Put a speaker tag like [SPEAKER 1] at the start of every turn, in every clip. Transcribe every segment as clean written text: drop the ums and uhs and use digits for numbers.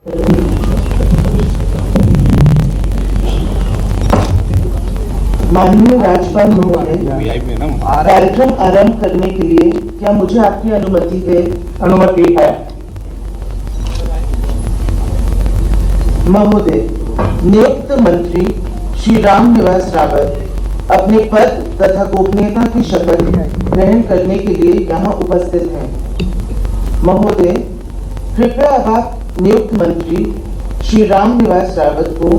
[SPEAKER 1] माननीय राज्यपाल महोदय, कार्यक्रम आरंभ करने के लिए क्या मुझे आपकी अनुमति है? महोदय, नियुक्त मंत्री श्री रामनिवास रावत अपने पद तथा गोपनीयता की शपथ ग्रहण करने के लिए यहाँ उपस्थित हैं। महोदय, कृपया आप नियुक्त मंत्री श्री रामनिवास रावत को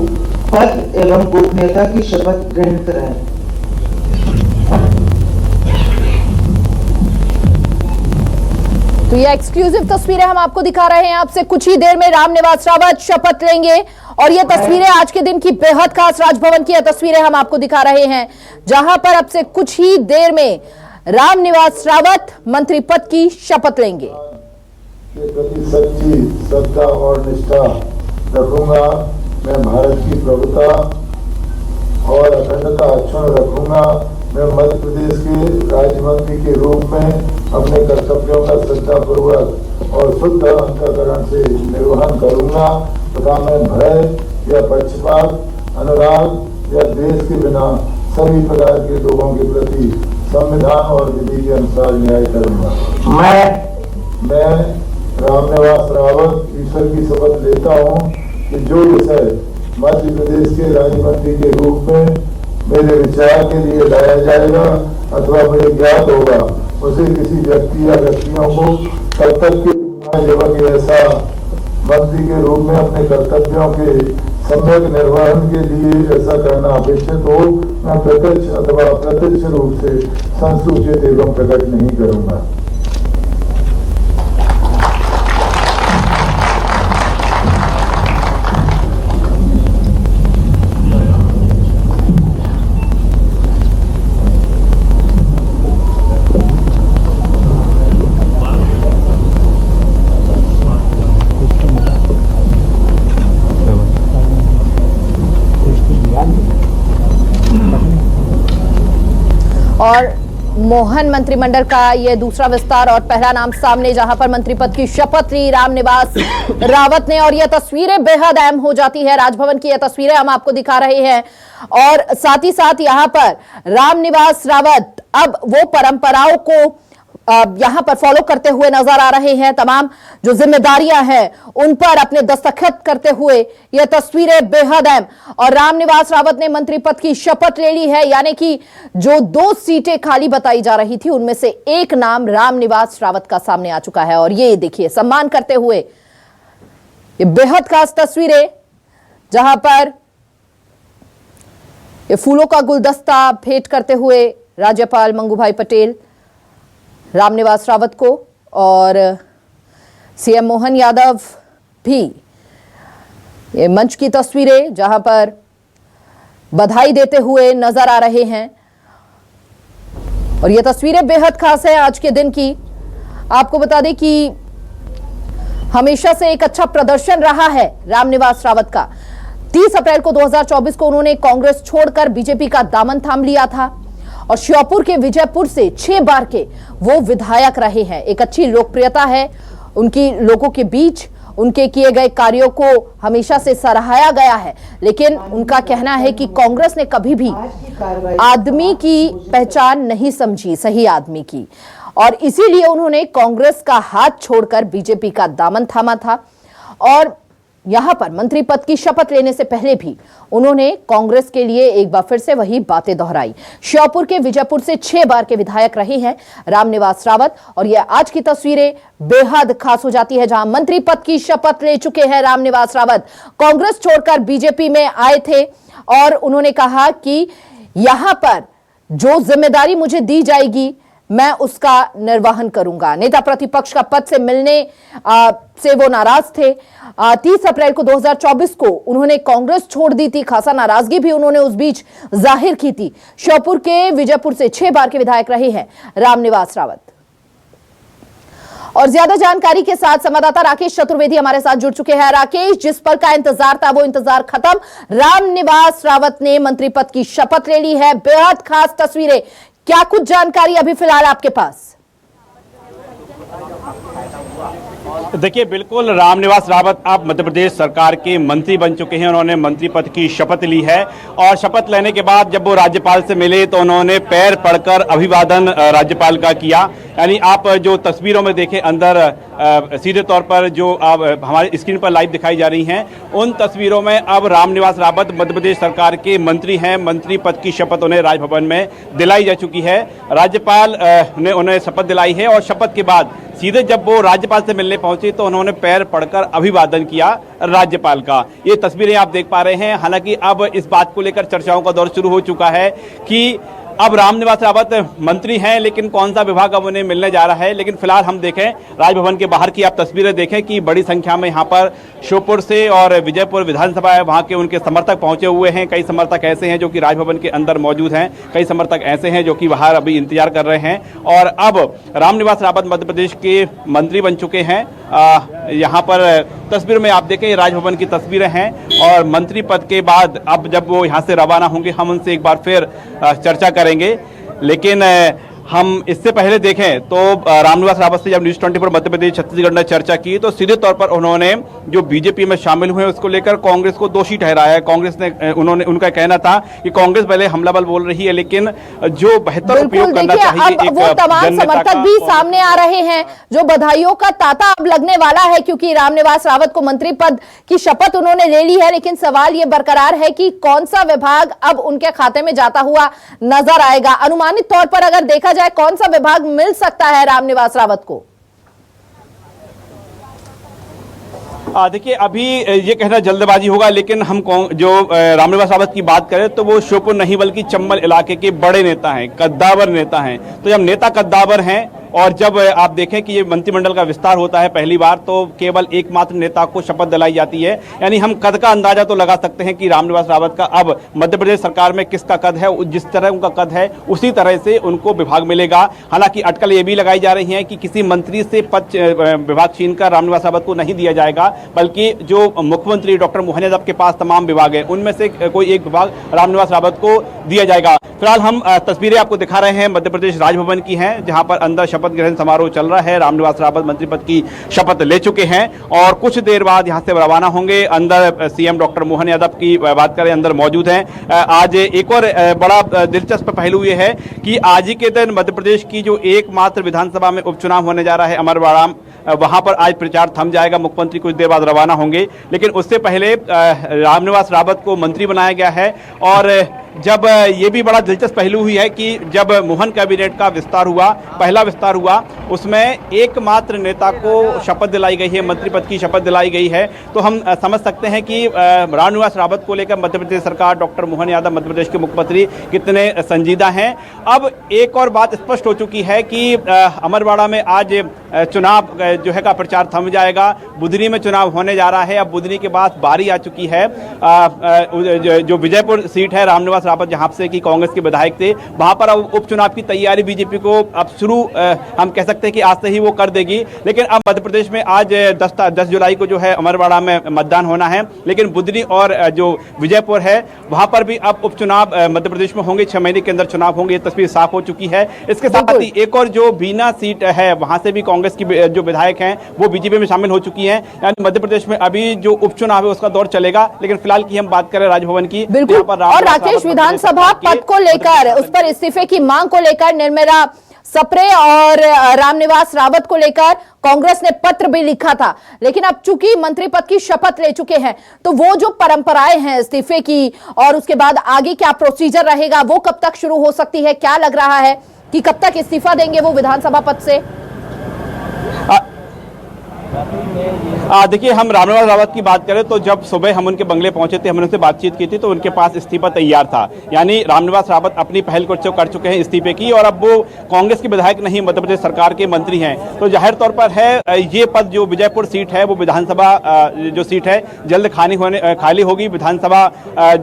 [SPEAKER 1] पद एवं गोपनीयता की शपथ ग्रहण कराएं।
[SPEAKER 2] तो ये एक्सक्लूसिव तस्वीरें हम आपको दिखा रहे हैं। आपसे कुछ ही देर में रामनिवास रावत शपथ लेंगे और ये तस्वीरें आज के दिन की बेहद खास राजभवन की तस्वीरें हम आपको दिखा रहे हैं, जहां पर अब से कुछ ही देर में रामनिवास रावत मंत्री पद की शपथ लेंगे।
[SPEAKER 3] के प्रति सच्ची श्रद्धा और निष्ठा रखूंगा। मैं भारत की प्रभुता और अखंडता अक्षुण्ण रखूंगा। मैं मध्य प्रदेश के राज्य मंत्री के रूप में अपने कर्तव्यों का श्रद्धापूर्वक और शुद्ध अंतःकरण से निर्वहन करूंगा तथा मैं भय या पक्षपात, अनुराग या देश के बिना सभी प्रकार के लोगों के प्रति संविधान और विधि के अनुसार न्याय करूंगा। मैं रामनिवास रावत ईश्वर की शपथ लेता हूं कि जो विषय मध्य प्रदेश के राज्य मंत्री के रूप में मेरे विचार के लिए लाया जाएगा अथवा मुझे ज्ञात होगा, उसे किसी व्यक्ति या व्यक्तियों को कर्तव्य जबकि ऐसा मंत्री के रूप में अपने कर्तव्यों के सम्यक निर्वहन के लिए ऐसा करना अपेक्षित हो, मैं प्रत्यक्ष अथवा अप्रत्यक्ष रूप से संसूचित एवं प्रकट नहीं करूंगा।
[SPEAKER 2] और मोहन मंत्रिमंडल का यह दूसरा विस्तार और पहला नाम सामने, जहां पर मंत्री पद की शपथ ली रामनिवास रावत ने। और यह तस्वीरें बेहद अहम हो जाती है। राजभवन की यह तस्वीरें हम आपको दिखा रहे हैं और साथ ही साथ यहां पर रामनिवास रावत अब वो परंपराओं को यहां पर फॉलो करते हुए नजर आ रहे हैं। तमाम जो जिम्मेदारियां हैं उन पर अपने दस्तखत करते हुए यह तस्वीरें बेहद अहम। और रामनिवास रावत ने मंत्री पद की शपथ ले ली है, यानी कि जो 2 सीटें खाली बताई जा रही थी उनमें से एक नाम रामनिवास रावत का सामने आ चुका है। और ये देखिए सम्मान करते हुए ये बेहद खास तस्वीरें, जहां पर ये फूलों का गुलदस्ता भेंट करते हुए राज्यपाल मंगू भाई पटेल रामनिवास रावत को और सीएम मोहन यादव भी। ये मंच की तस्वीरें जहां पर बधाई देते हुए नजर आ रहे हैं और ये तस्वीरें बेहद खास है आज के दिन की। आपको बता दें कि हमेशा से एक अच्छा प्रदर्शन रहा है रामनिवास रावत का। 30 अप्रैल को 2024 को उन्होंने कांग्रेस छोड़कर बीजेपी का दामन थाम लिया था और श्योपुर के विजयपुर से 6 बार के वो विधायक रहे हैं। एक अच्छी लोकप्रियता है उनकी लोगों के बीच, उनके किए गए कार्यों को हमेशा से सराहाया गया है। लेकिन उनका कहना है कि कांग्रेस ने कभी भी आदमी की पहचान नहीं समझी, सही आदमी की, और इसीलिए उन्होंने कांग्रेस का हाथ छोड़कर बीजेपी का दामन थामा था। और यहां पर मंत्री पद की शपथ लेने से पहले भी उन्होंने कांग्रेस के लिए एक बार फिर से वही बातें दोहराई। श्योपुर के विजयपुर से 6 बार के विधायक रहे हैं रामनिवास रावत और यह आज की तस्वीरें बेहद खास हो जाती है, जहां मंत्री पद की शपथ ले चुके हैं रामनिवास रावत। कांग्रेस छोड़कर बीजेपी में आए थे और उन्होंने कहा कि यहां पर जो जिम्मेदारी मुझे दी जाएगी मैं उसका निर्वहन करूंगा। नेता प्रतिपक्ष का पद से मिलने से वो नाराज थे। 30 अप्रैल को 2024 को उन्होंने कांग्रेस छोड़ दी थी। खासा नाराजगी भी उन्होंने उस बीच जाहिर की थी। श्योपुर के विजयपुर से 6 बार के विधायक रहे हैं रामनिवास रावत। और ज्यादा जानकारी के साथ संवाददाता राकेश चतुर्वेदी हमारे साथ जुड़ चुके हैं। राकेश, जिस पल का इंतजार था वो इंतजार खत्म, रामनिवास रावत ने मंत्री पद की शपथ ले ली है। बेहद खास तस्वीरें, क्या कुछ जानकारी अभी फिलहाल आपके पास?
[SPEAKER 4] देखिए, बिल्कुल रामनिवास रावत अब मध्य प्रदेश सरकार के मंत्री बन चुके हैं। उन्होंने मंत्री पद की शपथ ली है और शपथ लेने के बाद जब वो राज्यपाल से मिले तो उन्होंने पैर पड़कर अभिवादन राज्यपाल का किया। यानी आप जो तस्वीरों में देखें अंदर सीधे तौर पर जो अब हमारी स्क्रीन पर लाइव दिखाई जा रही हैं, उन तस्वीरों में अब रामनिवास रावत मध्य प्रदेश सरकार के मंत्री हैं। मंत्री पद की शपथ उन्हें राजभवन में दिलाई जा चुकी है। राज्यपाल ने उन्हें शपथ दिलाई है और शपथ के बाद सीधे जब वो राज्यपाल से मिलने पहुंचे तो उन्होंने पैर पड़कर अभिवादन किया राज्यपाल का। ये तस्वीरें आप देख पा रहे हैं। हालांकि अब इस बात को लेकर चर्चाओं का दौर शुरू हो चुका है कि अब रामनिवास रावत मंत्री हैं, लेकिन कौन सा विभाग अब उन्हें मिलने जा रहा है। लेकिन फिलहाल हम देखें राजभवन के बाहर की आप तस्वीरें देखें कि बड़ी संख्या में यहाँ पर श्योपुर से और विजयपुर विधानसभा है वहाँ के उनके समर्थक पहुंचे हुए हैं। कई समर्थक ऐसे हैं जो कि राजभवन के अंदर मौजूद हैं, कई समर्थक ऐसे हैं जो कि बाहर अभी इंतजार कर रहे हैं। और अब रामनिवास रावत मध्य प्रदेश के मंत्री बन चुके हैं। यहाँ पर तस्वीर में आप देखें राजभवन की तस्वीरें हैं और मंत्री पद के बाद अब जब वो यहाँ से रवाना होंगे हम उनसे एक बार फिर चर्चा करेंगे। लेकिन हम इससे पहले देखें तो रामनिवास रावत से जब न्यूज़ 24 मध्य प्रदेश छत्तीसगढ़ ने चर्चा की तो सीधे तौर पर उन्होंने जो बीजेपी में शामिल हुए उसको लेकर कांग्रेस को दोषी ठहराया है। कांग्रेस ने उनका कहना था कि कांग्रेस पहले हमलावर बोल रही है, लेकिन जो बेहतर उपयोग करना चाहिए
[SPEAKER 2] अब वो तमाम समर्थक भी सामने आ रहे हैं जो बधाइयों का तांता अब लगने वाला है, क्योंकि रामनिवास रावत को मंत्री पद की शपथ उन्होंने ले ली है। लेकिन सवाल ये बरकरार है कि कौन सा विभाग अब उनके खाते में जाता हुआ नजर आएगा। अनुमानित तौर पर अगर देखा जाए कौन सा विभाग मिल सकता है रामनिवास रावत को?
[SPEAKER 4] देखिए, अभी ये कहना जल्दबाजी होगा, लेकिन हम जो रामनिवास रावत की बात करें तो वो श्योपुर नहीं बल्कि चंबल इलाके के बड़े नेता हैं, कद्दावर नेता हैं। तो जब नेता कद्दावर हैं और जब आप देखें कि ये मंत्रिमंडल का विस्तार होता है पहली बार तो केवल एकमात्र नेता को शपथ दिलाई जाती है। यानी हम कद का अंदाजा तो लगा सकते हैं कि रामनिवास रावत का अब मध्य प्रदेश सरकार में किसका कद है, जिस तरह उनका कद है उसी तरह से उनको विभाग मिलेगा। हालांकि अटकल ये भी लगाई जा रही है कि किसी मंत्री से पद विभाग छीनकर रामनिवास रावत को नहीं दिया जाएगा, बल्कि जो मुख्यमंत्री डॉक्टर मोहन यादव के पास तमाम विभाग है उनमें से कोई एक विभाग रामनिवास रावत को दिया जाएगा। फिलहाल हम तस्वीरें आपको दिखा रहे हैं मध्य प्रदेश राजभवन की हैं, जहां पर अंदर शपथ ग्रहण समारोह चल रहा है। रामनिवास रावत मंत्री पद की शपथ ले चुके हैं और कुछ देर बाद यहां से रवाना होंगे। अंदर सीएम डॉक्टर मोहन यादव की बात करें, अंदर मौजूद हैं। आज एक और बड़ा दिलचस्प पहलू ये है कि आज ही के दिन मध्य प्रदेश की जो एकमात्र विधानसभा में उपचुनाव होने जा रहा है अमरवाड़ा, वहां पर आज प्रचार थम जाएगा। मुख्यमंत्री कुछ देर बाद रवाना होंगे, लेकिन उससे पहले रामनिवास रावत को मंत्री बनाया गया है। और जब ये भी बड़ा दिलचस्प पहलू हुई है कि जब मोहन कैबिनेट का विस्तार हुआ, पहला विस्तार हुआ, उसमें एकमात्र नेता को शपथ दिलाई गई है, मंत्री पद की शपथ दिलाई गई है। तो हम समझ सकते हैं कि रामनिवास रावत को लेकर मध्य प्रदेश सरकार, डॉक्टर मोहन यादव मध्य प्रदेश के मुख्यमंत्री कितने संजीदा हैं। अब एक और बात स्पष्ट हो चुकी है कि अमरवाड़ा में आज चुनाव जो है का प्रचार थम जाएगा। बुधनी में चुनाव होने जा रहा है। अब बुधनी के बाद बारी आ चुकी है। जो विजयपुर सीट है रामनिवास रावत जहां से कि कांग्रेस के विधायक थे, वहां पर अब उपचुनाव की तैयारी बीजेपी को अब शुरू हम कह सकते हैं कि आज से ही वो कर देगी। लेकिन अब मध्य प्रदेश में आज 10 जुलाई को जो है अमरवाड़ा में मतदान होना है, लेकिन बुधनी और जो विजयपुर है वहां पर भी अब उपचुनाव मध्य प्रदेश में होंगे। 6 महीने के अंदर चुनाव होंगे, ये तस्वीर साफ हो चुकी है। इसके साथ ही एक और जो बीना सीट है वहां से भी कांग्रेस की जो विधायक हैं वो बीजेपी में शामिल हो चुकी हैं। यानी मध्य प्रदेश में अभी जो उपचुनाव है उसका दौर चलेगा। लेकिन फिलहाल की हम बात करें राजभवन की,
[SPEAKER 2] बिल्कुल। और राकेश, विधानसभा पद को लेकर, उस पर इस्तीफे की मांग को लेकर निर्मला सप्रे और रामनिवास रावत को लेकर कांग्रेस ने पत्र भी लिखा था। लेकिन अब चूंकि मंत्री पद की शपथ ले चुके हैं तो वो जो परंपराएं हैं इस्तीफे की और उसके बाद आगे क्या प्रोसीजर रहेगा वो कब तक शुरू हो सकती है? क्या लग रहा है कि कब तक इस्तीफा देंगे वो विधानसभा पद से?
[SPEAKER 4] देखिए, हम रामनिवास रावत की बात करें तो जब सुबह हम उनके बंगले पहुंचे थे, हमने उनसे बातचीत की थी तो उनके पास इस्तीफा तैयार था। यानी रामनिवास रावत अपनी पहल कर चुके हैं इस्तीफे की और अब वो कांग्रेस के विधायक नहीं, मध्य प्रदेश सरकार के मंत्री हैं। तो जाहिर तौर पर है ये पद जो विजयपुर सीट है वो विधानसभा जो सीट है जल्द खाली होगी। विधानसभा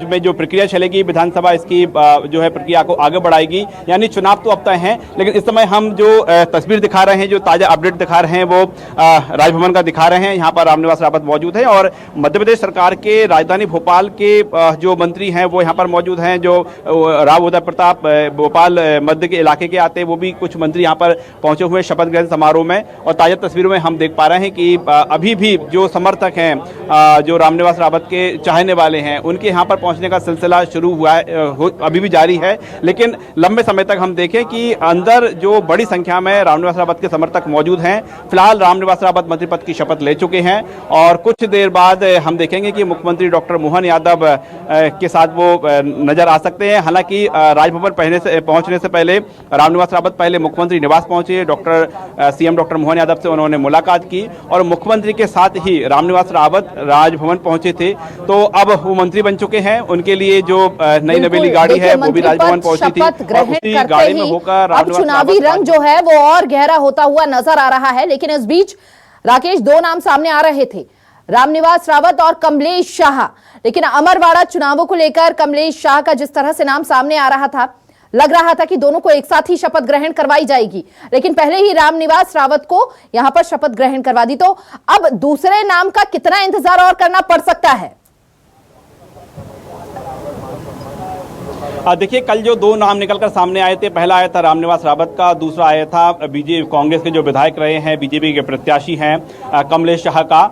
[SPEAKER 4] में जो प्रक्रिया चलेगी, विधानसभा इसकी जो है प्रक्रिया को आगे बढ़ाएगी। यानी चुनाव तो अब तय है, लेकिन इस समय हम जो तस्वीर दिखा रहे हैं, जो ताजा अपडेट दिखा रहे हैं वो राजभवन राजभवन का दिखा रहे हैं। यहाँ पर रामनिवास रावत मौजूद है और मध्य प्रदेश सरकार के राजधानी भोपाल के जो मंत्री हैं वो यहाँ पर मौजूद हैं। जो राव उदय प्रताप भोपाल मध्य के इलाके के आते हैं, वो भी कुछ मंत्री यहाँ पर पहुंचे हुए शपथ ग्रहण समारोह में। और ताजा तस्वीरों में हम देख पा रहे हैं कि अभी भी जो समर्थक हैं, जो रामनिवास रावत के चाहने वाले हैं, उनके यहाँ पर पहुंचने का सिलसिला शुरू हुआ है, अभी भी जारी है। लेकिन लंबे समय तक हम देखें कि अंदर जो बड़ी संख्या में रामनिवास रावत के समर्थक मौजूद हैं। फिलहाल रामनिवास रावत मंत्री पद की शपथ ले चुके हैं और कुछ देर बाद हम देखेंगे कि मुख्यमंत्री डॉक्टर मोहन यादव के साथ वो नजर आ सकते हैं। हालांकि राजभवन पहुंचने से पहले रामनिवास रावत पहले मुख्यमंत्री निवास पहुंचे, सीएम डॉक्टर मोहन यादव से उन्होंने मुलाकात की और मुख्यमंत्री के साथ ही रामनिवास रावत राजभवन पहुंचे थे। तो अब वो मंत्री बन चुके हैं। उनके लिए जो नई नवेली गाड़ी है वो भी राजभवन पहुंची थी और उसी गाड़ी में होकर
[SPEAKER 2] अब चुनावी रंग जो है वो और गहरा होता हुआ नजर आ रहा है। लेकिन इस बीच राकेश, दो नाम सामने आ रहे थे, रामनिवास रावत और कमलेश शाह। लेकिन अमरवाड़ा चुनावों को लेकर कमलेश शाह का जिस तरह से नाम सामने आ रहा था, लग रहा था कि दोनों को एक साथ ही शपथ ग्रहण करवाई जाएगी, लेकिन पहले ही रामनिवास रावत को यहां पर शपथ ग्रहण करवा दी। तो अब दूसरे नाम का कितना इंतजार और करना पड़ सकता है?
[SPEAKER 4] देखिए, कल जो दो नाम निकलकर सामने आए थे, पहला आया था रामनिवास रावत का, दूसरा आया था बीजेपी कांग्रेस के जो विधायक रहे हैं, बीजेपी के प्रत्याशी हैं कमलेश शाह का।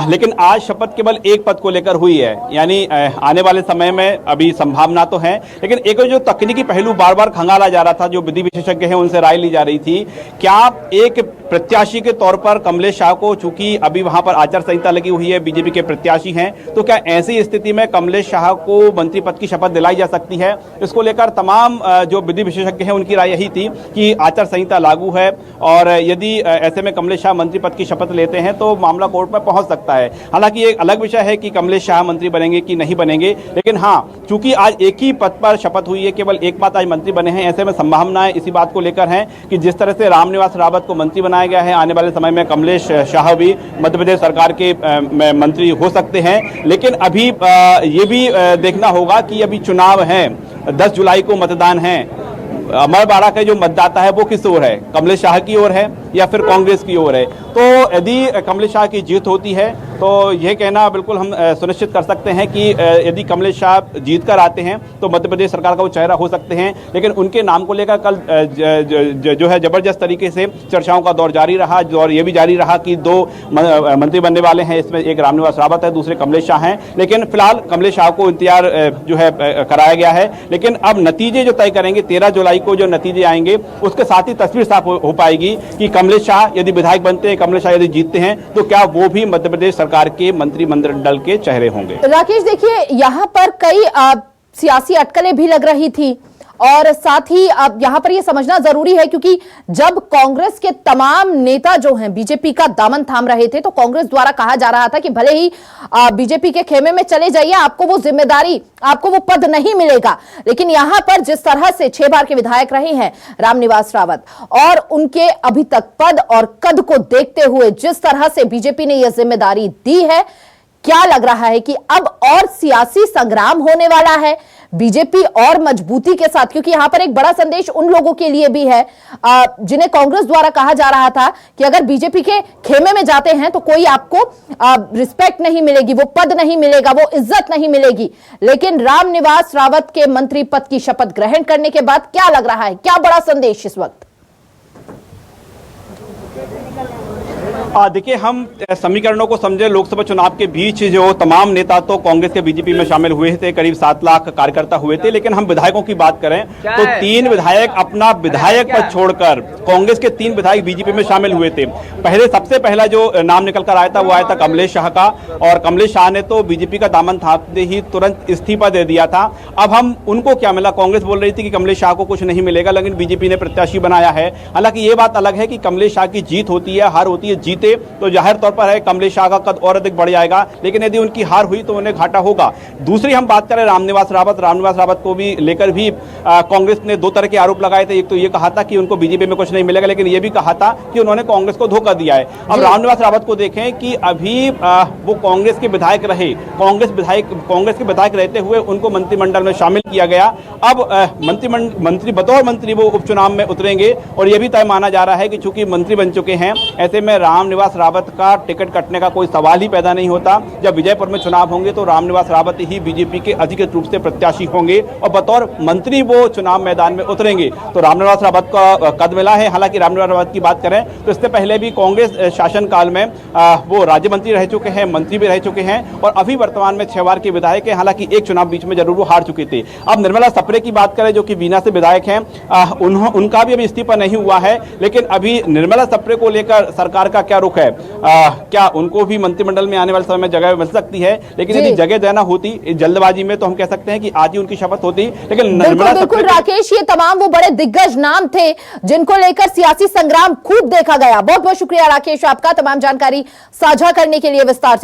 [SPEAKER 4] लेकिन आज शपथ केवल एक पद को लेकर हुई है, यानी आने वाले समय में अभी संभावना तो है, लेकिन एक जो तकनीकी पहलू बार बार खंगाला जा रहा था, जो विधि विशेषज्ञ हैं उनसे राय ली जा रही थी, क्या एक प्रत्याशी के तौर पर कमलेश शाह को, चूंकि अभी वहां पर आचार संहिता लगी हुई है, बीजेपी के प्रत्याशी हैं, तो क्या ऐसी स्थिति में कमलेश शाह को मंत्री पद की शपथ दिलाई जा सकती है? इसको लेकर तमाम जो विधि विशेषज्ञ हैं उनकी राय यही थी कि आचार संहिता लागू है और यदि ऐसे में कमलेश शाह मंत्री पद की शपथ लेते हैं तो मामला कोर्ट में पहुंच सकता है। हालांकि एक अलग विषय है कि कमलेश शाह मंत्री बनेंगे कि नहीं बनेंगे, लेकिन हाँ, चूंकि आज एक ही पद पर शपथ हुई है, केवल एक बात आज मंत्री बने हैं, ऐसे में संभावनाएं इसी बात को लेकर हैं कि जिस तरह से रामनिवास रावत को मंत्री बनाया गया है, आने वाले समय में कमलेश शाह भी मध्य प्रदेश सरकार के मंत्री हो सकते हैं। लेकिन अभी ये भी देखना होगा कि अभी चुनाव है, 10 जुलाई को मतदान है, अमरवाड़ा का जो मतदाता है वो किस ओर है, कमलेश शाह की ओर है या फिर कांग्रेस की ओर है? तो यदि कमलेश शाह की जीत होती है तो यह कहना बिल्कुल हम सुनिश्चित कर सकते हैं कि यदि कमलेश शाह जीत कर आते हैं तो मध्य प्रदेश सरकार का वो चेहरा हो सकते हैं। लेकिन उनके नाम को लेकर कल जो है जबरदस्त तरीके से चर्चाओं का दौर जारी रहा और ये भी जारी रहा कि दो मंत्री बनने वाले हैं, इसमें एक रामनिवास रावत है, दूसरे कमलेश शाह हैं। लेकिन फिलहाल कमलेश शाह को इंतजार जो है कराया गया है। लेकिन अब नतीजे जो तय करेंगे, 13 जुलाई को जो नतीजे आएंगे उसके साथ ही तस्वीर साफ हो पाएगी कि कमलेश शाह यदि विधायक बनते हैं, कमलेश शाह यदि जीतते हैं, तो क्या वो भी मध्य प्रदेश सरकार के मंत्रिमंडल के चेहरे होंगे?
[SPEAKER 2] राकेश, देखिए, यहाँ पर कई सियासी अटकलें भी लग रही थी और साथ ही अब यहां पर यह समझना जरूरी है, क्योंकि जब कांग्रेस के तमाम नेता जो हैं बीजेपी का दामन थाम रहे थे, तो कांग्रेस द्वारा कहा जा रहा था कि भले ही बीजेपी के खेमे में चले जाइए, आपको वो जिम्मेदारी, आपको वो पद नहीं मिलेगा। लेकिन यहां पर जिस तरह से 6 बार के विधायक रहे हैं रामनिवास रावत और उनके अभी तक पद और कद को देखते हुए जिस तरह से बीजेपी ने यह जिम्मेदारी दी है, क्या लग रहा है कि अब और सियासी संग्राम होने वाला है बीजेपी और मजबूती के साथ? क्योंकि यहां पर एक बड़ा संदेश उन लोगों के लिए भी है जिन्हें कांग्रेस द्वारा कहा जा रहा था कि अगर बीजेपी के खेमे में जाते हैं तो कोई आपको रिस्पेक्ट नहीं मिलेगी, वो पद नहीं मिलेगा, वो इज्जत नहीं मिलेगी। लेकिन रामनिवास रावत के मंत्री पद की शपथ ग्रहण करने के बाद क्या लग रहा है, क्या बड़ा संदेश इस वक्त?
[SPEAKER 4] देखिए, हम समीकरणों को समझे। लोकसभा चुनाव के बीच जो तमाम नेता तो कांग्रेस के बीजेपी में शामिल हुए थे, करीब 7 लाख कार्यकर्ता हुए थे। लेकिन हम विधायकों की बात करें तो 3 विधायक अपना विधायक पद छोड़कर कांग्रेस के 3 विधायक बीजेपी में शामिल हुए थे। सबसे पहला जो नाम निकल कर आया था वो आया था कमलेश शाह का, और कमलेश शाह ने तो बीजेपी का दामन थामते ही तुरंत इस्तीफा दे दिया था। अब हम उनको क्या मिला? कांग्रेस बोल रही थी कि कमलेश शाह को कुछ नहीं मिलेगा, लेकिन बीजेपी ने प्रत्याशी बनाया है। हालांकि ये बात अलग है कि कमलेश शाह की जीत होती है, हार होती है। जीते तो जाहिर तौर पर है कमलेश शाह का कद और अधिक बढ़ जाएगा, लेकिन यदि उनकी हार हुई तो उन्हें घाटा होगा। दूसरी हम बात करें रामनिवास रावत को भी लेकर भी कांग्रेस ने 2 तरह के आरोप लगाए थे। एक तो ये कहा था कि उनको बीजेपी में कुछ नहीं मिलेगा, लेकिन ये भी कहा था कि उन्होंने कांग्रेस को धोखा दिया है। अब रामनिवास रावत को देखें कि अभी वो कांग्रेस के विधायक रहे, कांग्रेस के विधायक रहते हुए उनको मंत्रिमंडल में शामिल किया गया। अब मंत्री बतौर मंत्री वो उपचुनाव में उतरेंगे और यह भी तय माना जा रहा है कि चूंकि मंत्री बन चुके हैं, ऐसे में रामनिवास रावत का टिकट कटने का कोई सवाल ही पैदा नहीं होता। जब विजयपुर में चुनाव होंगे तो रामनिवास रावत ही बीजेपी के अधिकृत रूप से प्रत्याशी होंगे और बतौर मंत्री वो चुनाव मैदान में उतरेंगे। तो रामनिवास रावत का कद मिला है। हालांकि रामनिवास रावत की बात करें तो इससे पहले भी कांग्रेस शासनकाल में वो राज्य मंत्री रह चुके हैं, मंत्री भी रह चुके हैं और अभी वर्तमान में 6 बार के विधायक हैं। हालांकि एक चुनाव बीच में जरूर वो हार चुके थे। अब निर्मला सप्रे की बात करें जो कि बीना से विधायक हैं, उनका भी अभी इस्तीफा नहीं हुआ है, लेकिन अभी निर्मला सप्रे को लेकर सरकार का क्या रुख है? क्या उनको भी मंत्रिमंडल में आने वाले समय में जगह मिल सकती है? लेकिन यदि जगह देना होती जल्दबाजी में तो हम कह सकते हैं कि आज ही उनकी शपथ होती। लेकिन
[SPEAKER 2] बिल्कुल राकेश, ये तमाम वो बड़े दिग्गज नाम थे जिनको लेकर सियासी संग्राम खूब देखा गया। बहुत बहुत शुक्रिया राकेश आपका तमाम जानकारी साझा करने के लिए विस्तार से।